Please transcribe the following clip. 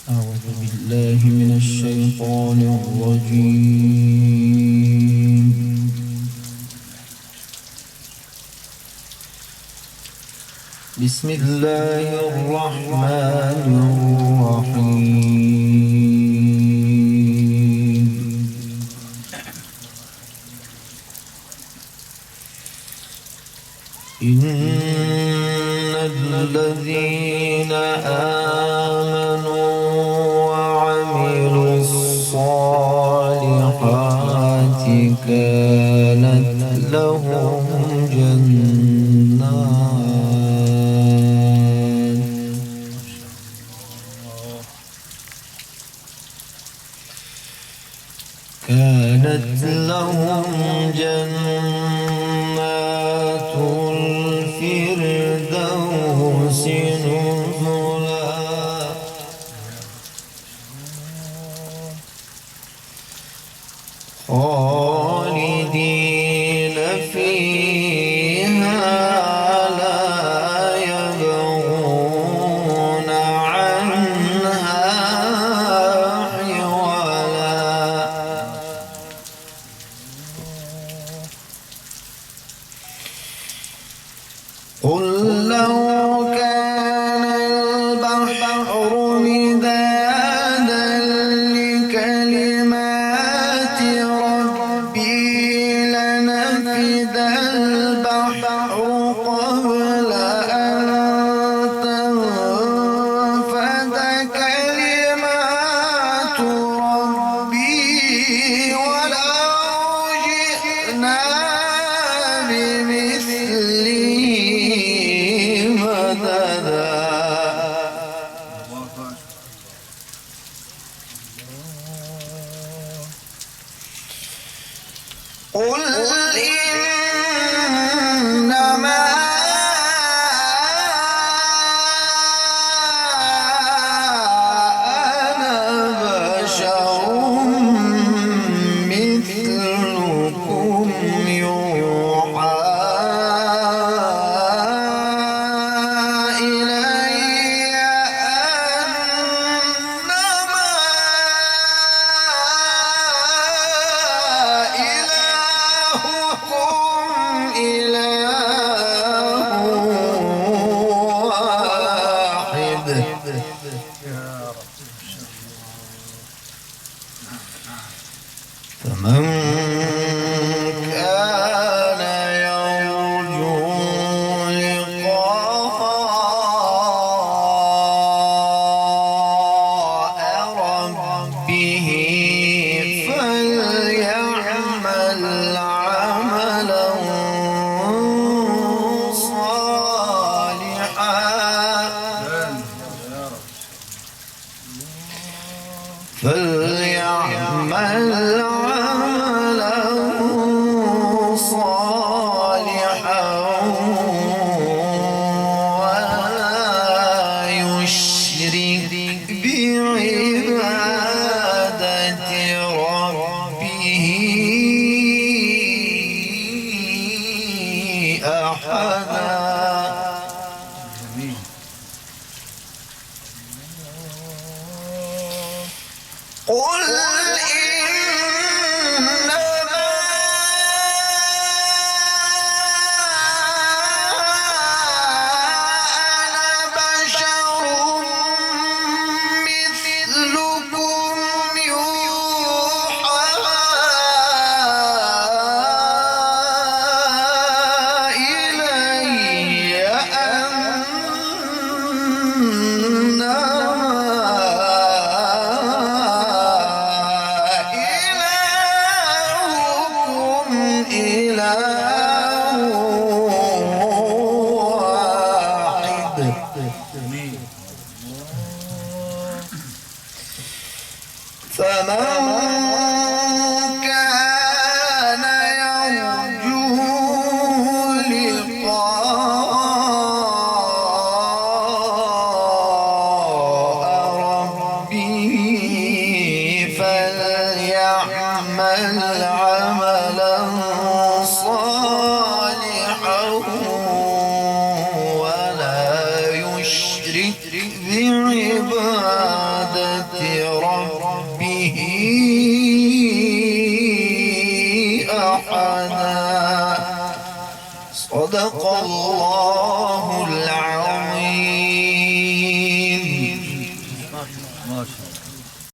أعوذ بالله من الشيطان الرجيم. بسم الله الرحمن الرحيم. إن الذين آمنوا وعملوا الصالحات كانت لهم جنات الفردوس نزلا خالدين فيها لا يبغون عنها حولا. قل لو كان البحر مدادا لكلمات ربي لنفد البحر قبل أن تنفد كلمات ربي ولو جئنا بمثله مددا. قل إنما أنا بشر مثلكم يوحى إلي أنما إلهكم إله واحد. فمن كان يرجو لقاء ربه فليعمل عملا صالحا ولا يشرك بعبادة ربه أحدا. قل إنما أنا بشر مثلكم يوحى إلي أنما إلهكم إله واحد. فمن كان يرجو لقاء ربه فليعمل عملا صالحا ولا يشرك بعبادة ربه أحدا. صدق الله العظيم.